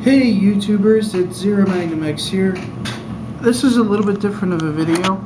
Hey YouTubers, it's Zero Magnum X here. This is a little bit different of a video.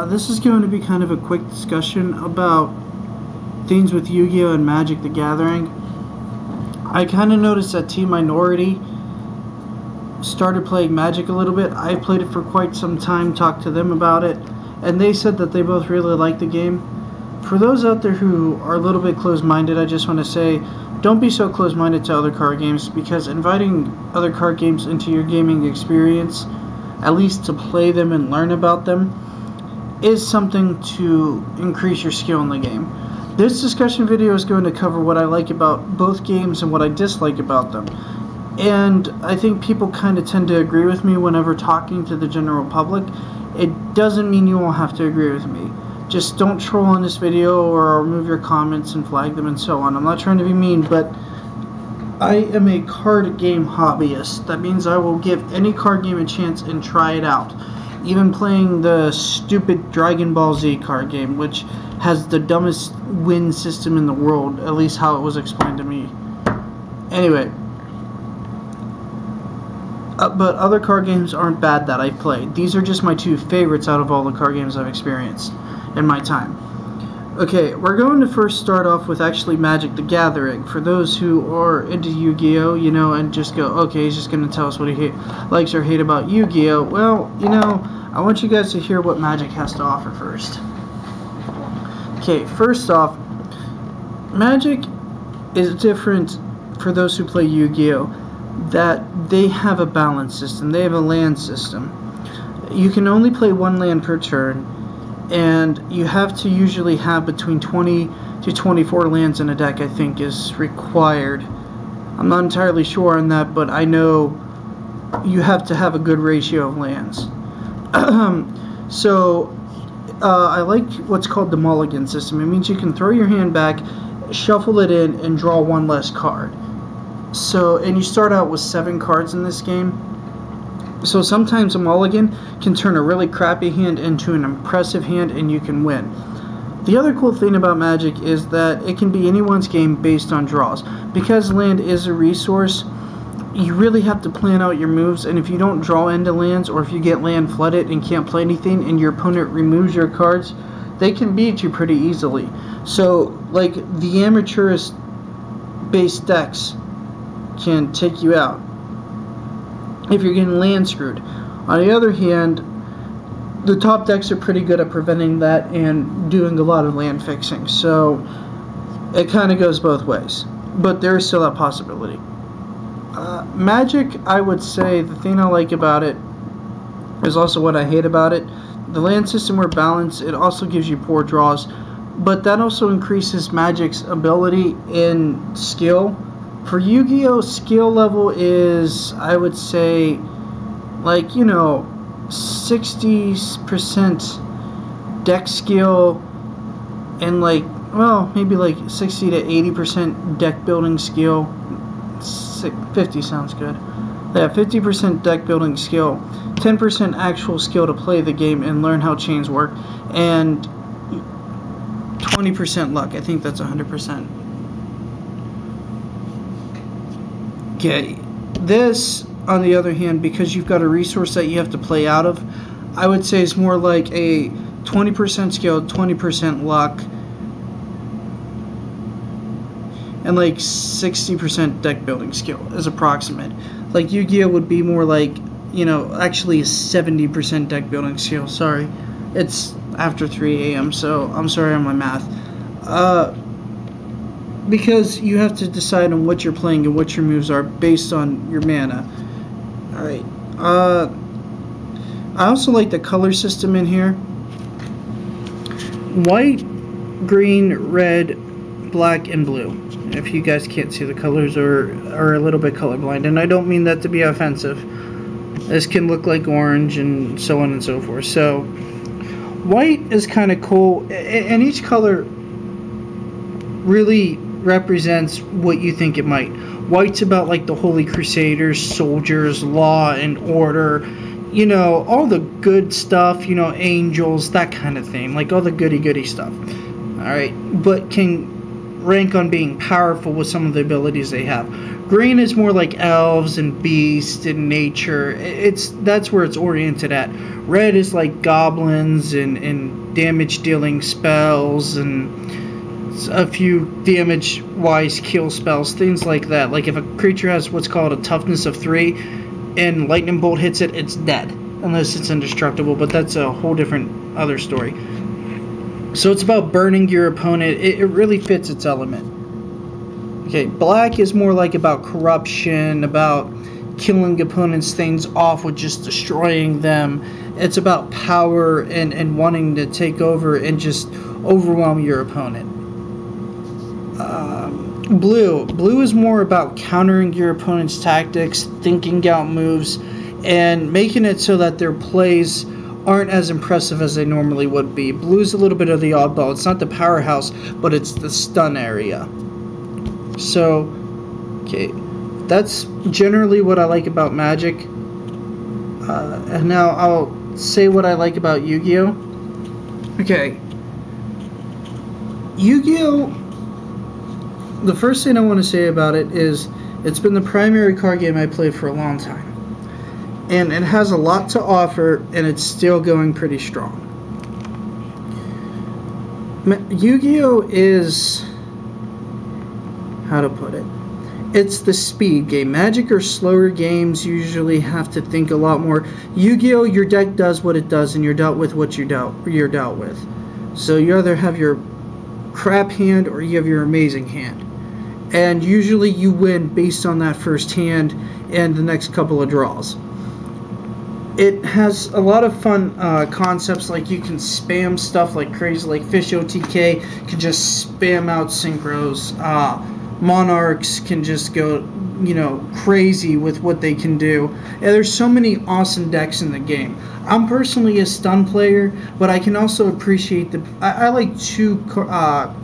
This is going to be kind of a quick discussion about things with Yu-Gi-Oh! And Magic the Gathering. I kind of noticed that Team Minority started playing Magic a little bit. I played it for quite some time, talked to them about it, and they said that they both really liked the game. For those out there who are a little bit closed-minded, I just want to say, don't be so close-minded to other card games, because inviting other card games into your gaming experience, at least to play them and learn about them, is something to increase your skill in the game. This discussion video is going to cover what I like about both games and what I dislike about them. And I think people kind of tend to agree with me whenever talking to the general public. It doesn't mean you won't have to agree with me. Just don't troll on this video or remove your comments and flag them and so on. I'm not trying to be mean, but I am a card game hobbyist. That means I will give any card game a chance and try it out. Even playing the stupid Dragon Ball Z card game, which has the dumbest win system in the world, at least how it was explained to me. Anyway. But other card games aren't bad that I've played. These are just my two favorites out of all the card games I've experienced in my time. Okay, we're going to first start off with actually Magic the Gathering. For those who are into Yu-Gi-Oh, you know, and just go, okay, he's just going to tell us what he likes or hate about Yu-Gi-Oh. Well, you know, I want you guys to hear what Magic has to offer first. Okay, first off, Magic is different for those who play Yu-Gi-Oh, that they have a balance system. They have a land system. You can only play one land per turn, and you have to usually have between 20 to 24 lands in a deck, I think, is required. I'm not entirely sure on that, but I know you have to have a good ratio of lands. I like what's called the mulligan system. It means you can throw your hand back, shuffle it in, and draw one less card. And you start out with 7 cards in this game. So sometimes a mulligan can turn a really crappy hand into an impressive hand and you can win. The other cool thing about Magic is that it can be anyone's game based on draws. Because land is a resource, you really have to plan out your moves, and if you don't draw into lands, or if you get land flooded and can't play anything and your opponent removes your cards, they can beat you pretty easily. So, like, the amateurist based decks can take you out if you're getting land screwed. On the other hand, the top decks are pretty good at preventing that and doing a lot of land fixing, so it kind of goes both ways, but there is still that possibility. Magic, I would say the thing I like about it is also what I hate about it. The land system were balanced. It also gives you poor draws, but that also increases Magic's ability in skill. For Yu-Gi-Oh, skill level is, I would say, like, you know, 60% deck skill and, like, well, maybe like 60 to 80% deck building skill. 50 sounds good. Yeah, 50% deck building skill, 10% actual skill to play the game and learn how chains work, and 20% luck. I think that's 100%. Okay, this, on the other hand, because you've got a resource that you have to play out of, I would say is more like a 20% skill, 20% luck, and like 60% deck building skill is approximate. Like Yu-Gi-Oh would be more like, you know, actually 70% deck building skill. Sorry, it's after 3 a.m., so I'm sorry on my math. Because you have to decide on what you're playing and what your moves are based on your mana. Alright. I also like the color system in here. White, green, red, black, and blue. If you guys can't see the colors or are a little bit colorblind. And I don't mean that to be offensive. This can look like orange and so on and so forth. So, white is kind of cool. And each color really represents what you think it might. White's about like the Holy Crusaders, soldiers, law and order, you know, all the good stuff, you know, angels, that kind of thing, like all the goody stuff. Alright, but can rank on being powerful with some of the abilities they have. Green is more like elves and beasts and nature. That's where it's oriented at. Red is like goblins and damage dealing spells and a few damage wise kill spells, things like that. Like if a creature has what's called a toughness of 3 and lightning bolt hits it, it's dead unless it's indestructible, but that's a whole different other story. So it's about burning your opponent. It really fits its element. Okay, black is more like about corruption, about killing opponents' things off with just destroying them. It's about power and wanting to take over and just overwhelm your opponent. Blue is more about countering your opponent's tactics, thinking out moves, and making it so that their plays aren't as impressive as they normally would be. Blue's a little bit of the oddball. It's not the powerhouse, but it's the stun area. So, okay, that's generally what I like about Magic. And now I'll say what I like about Yu-Gi-Oh! Okay. Yu-Gi-Oh! The first thing I want to say about it is it's been the primary card game I played for a long time. And it has a lot to offer, and it's still going pretty strong. Yu-Gi-Oh! Is... how to put it? It's the speed game. Magic or slower games usually have to think a lot more. Yu-Gi-Oh! Your deck does what it does, and you're dealt with what you're dealt with. So you either have your crap hand or you have your amazing hand. And usually you win based on that first hand and the next couple of draws. It has a lot of fun concepts, like you can spam stuff like crazy, like Fish OTK can just spam out synchros. Monarchs can just go, crazy with what they can do. And there's so many awesome decks in the game. I'm personally a stun player, but I can also appreciate I like two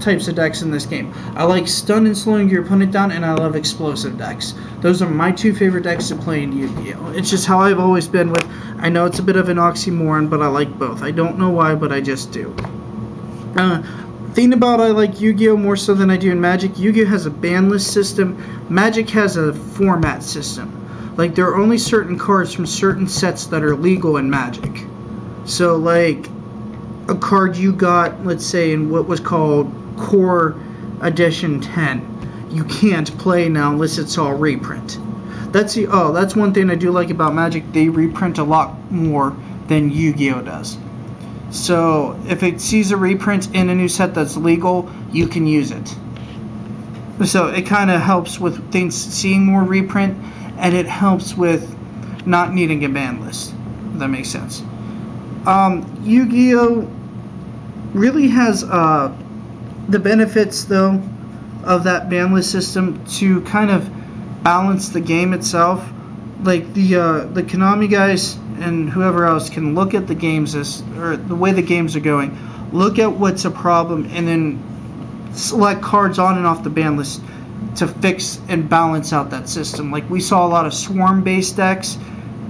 types of decks in this game. I like stun and slowing your opponent down, and I love explosive decks. Those are my two favorite decks to play in Yu-Gi-Oh! It's just how I've always been with. I know it's a bit of an oxymoron, but I like both. I don't know why, but I just do. Thing about I like Yu-Gi-Oh! More so than I do in Magic, Yu-Gi-Oh! Has a ban list system. Magic has a format system. Like, there are only certain cards from certain sets that are legal in Magic. So, like, a card you got, let's say, in what was called Core Edition 10, you can't play now unless it's all reprint. That's one thing I do like about Magic. They reprint a lot more than Yu-Gi-Oh! Does. So, if it sees a reprint in a new set that's legal, you can use it. So, it kind of helps with things seeing more reprint, and it helps with not needing a ban list. If that makes sense. Yu-Gi-Oh! Really has the benefits, though, of that ban list system to kind of balance the game itself. Like, the Konami guys and whoever else can look at the games or the way the games are going, look at what's a problem, and then select cards on and off the ban list to fix and balance out that system. Like, we saw a lot of swarm based decks.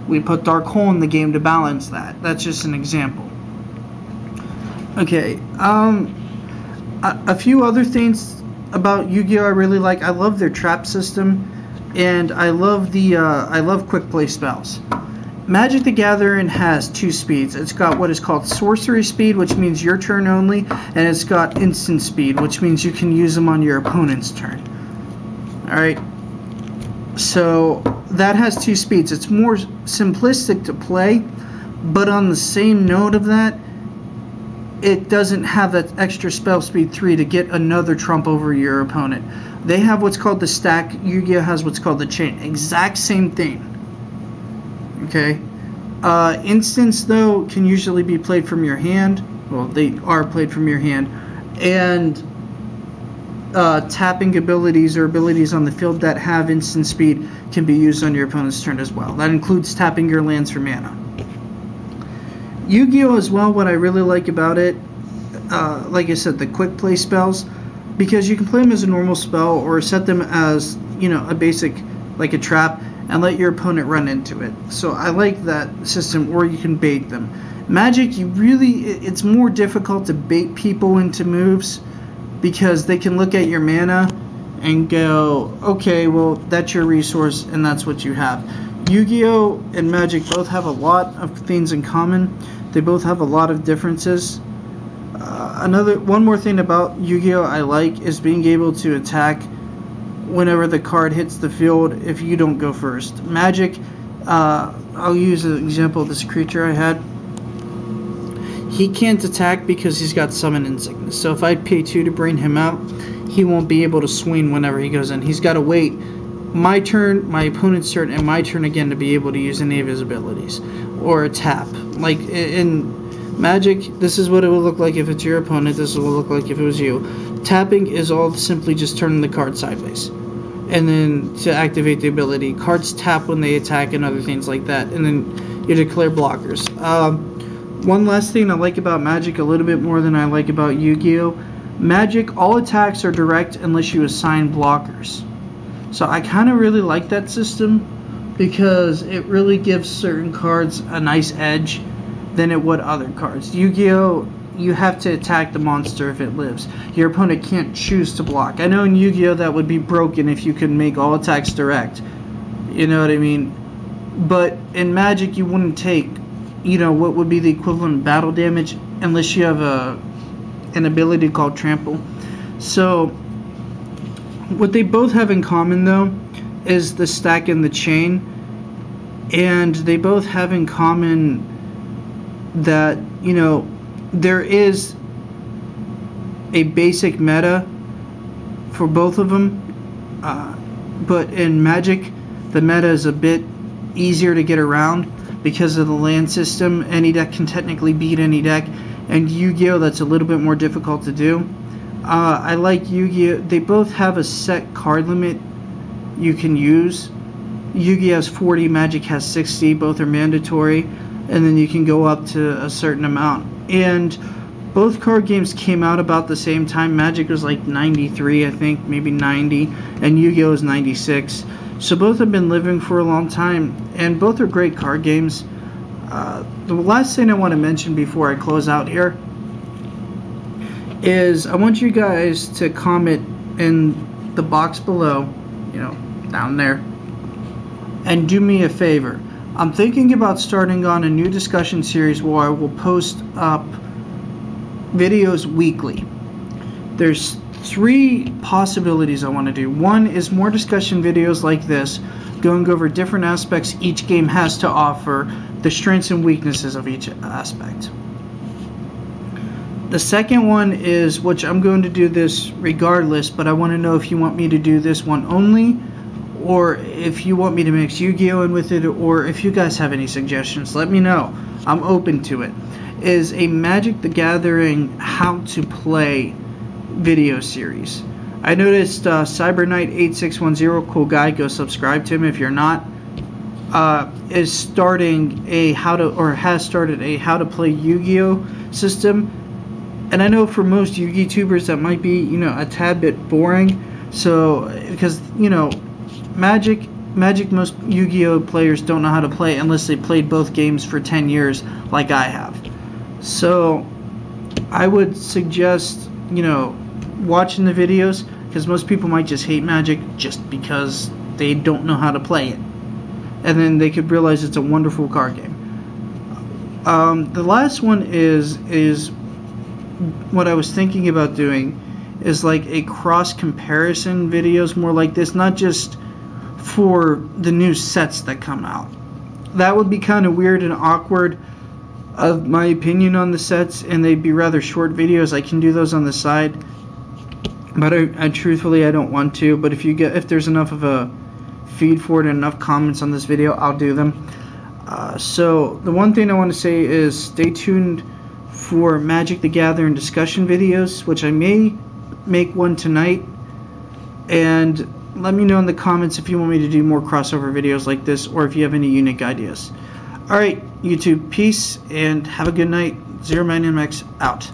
We put Dark Hole in the game to balance that. That's just an example. Okay, a few other things about Yu-Gi-Oh! I really like. I love their trap system, and I love quick play spells. Magic the Gathering has two speeds. It's got what is called sorcery speed, which means your turn only, and it's got instant speed, which means you can use them on your opponent's turn. Alright, so that has two speeds. It's more simplistic to play, but on the same note of that, it doesn't have that extra spell speed 3 to get another trump over your opponent. They have what's called the stack. Yu-Gi-Oh! Has what's called the chain. Exact same thing. Okay, instants though can usually be played from your hand. Well, they are played from your hand, and tapping abilities or abilities on the field that have instant speed can be used on your opponent's turn as well. That includes tapping your lands for mana. Yu-Gi-Oh! As well, what I really like about it, like I said, the quick play spells, because you can play them as a normal spell or set them as, a basic, like a trap, and let your opponent run into it. So I like that system, or you can bait them. Magic, it's more difficult to bait people into moves because they can look at your mana and go, okay, well, that's your resource and that's what you have. Yu-Gi-Oh! And Magic both have a lot of things in common. They both have a lot of differences. One more thing about Yu-Gi-Oh! I like is being able to attack whenever the card hits the field if you don't go first. Magic, I'll use an example of this creature I had. He can't attack because he's got Summon in Sickness. So if I pay 2 to bring him out, he won't be able to swing whenever he goes in. He's got to wait my turn, my opponent's turn, and my turn again to be able to use any of his abilities. Or a tap. Like in Magic, this is what it would look like if it's your opponent. This is what it would look like if it was you. Tapping is all simply just turning the card sideways. And then to activate the ability, cards tap when they attack and other things like that. And then you declare blockers. One last thing I like about Magic a little bit more than I like about Yu-Gi-Oh! Magic, all attacks are direct unless you assign blockers. So I kind of really like that system because it really gives certain cards a nice edge than it would other cards. Yu-Gi-Oh! You have to attack the monster if it lives. Your opponent can't choose to block. I know in Yu-Gi-Oh! That would be broken if you could make all attacks direct. You know what I mean? But in Magic you wouldn't take, you know, what would be the equivalent of battle damage unless you have an ability called Trample. So what they both have in common though is the stack and the chain, and they both have in common that, you know, there is a basic meta for both of them, but in Magic the meta is a bit easier to get around because of the land system. Any deck can technically beat any deck, and Yu-Gi-Oh! That's a little bit more difficult to do. I like Yu-Gi-Oh! They both have a set card limit you can use. Yu-Gi-Oh! Has 40, Magic has 60, both are mandatory, and then you can go up to a certain amount. And both card games came out about the same time. Magic was like 93, I think, maybe 90, and Yu-Gi-Oh! is 96. So both have been living for a long time, and both are great card games. The last thing I want to mention before I close out here is I want you guys to comment in the box below, you know, down there, and do me a favor. I'm thinking about starting on a new discussion series where I will post up videos weekly. There's 3 possibilities I want to do. One is more discussion videos like this, going over different aspects each game has to offer, the strengths and weaknesses of each aspect. The second one is, which I'm going to do this regardless, but I want to know if you want me to do this one only, or if you want me to mix Yu-Gi-Oh! In with it, or if you guys have any suggestions, let me know. I'm open to it. Is a Magic the Gathering how to play video series. I noticed CyberKnight8610, cool guy, go subscribe to him if you're not, is starting a has started a how to play Yu-Gi-Oh! System. And I know for most Yu-Gi tubers that might be, you know, a tad bit boring. So, because, you know, Magic, most Yu-Gi-Oh! Players don't know how to play unless they played both games for 10 years like I have. So, I would suggest, you know, watching the videos, because most people might just hate Magic just because they don't know how to play it. And then they could realize it's a wonderful card game. The last one is what I was thinking about doing is like a cross comparison videos more like this, not just for the new sets that come out. That would be kind of weird and awkward of my opinion on the sets, and they'd be rather short videos. I can do those on the side, but I truthfully I don't want to. But if there's enough of a feed for it and enough comments on this video, I'll do them. So the one thing I want to say is stay tuned for Magic the Gathering discussion videos, which I may make one tonight, and let me know in the comments if you want me to do more crossover videos like this, or if you have any unique ideas. Alright, YouTube, peace, and have a good night. Zero Magnum X out.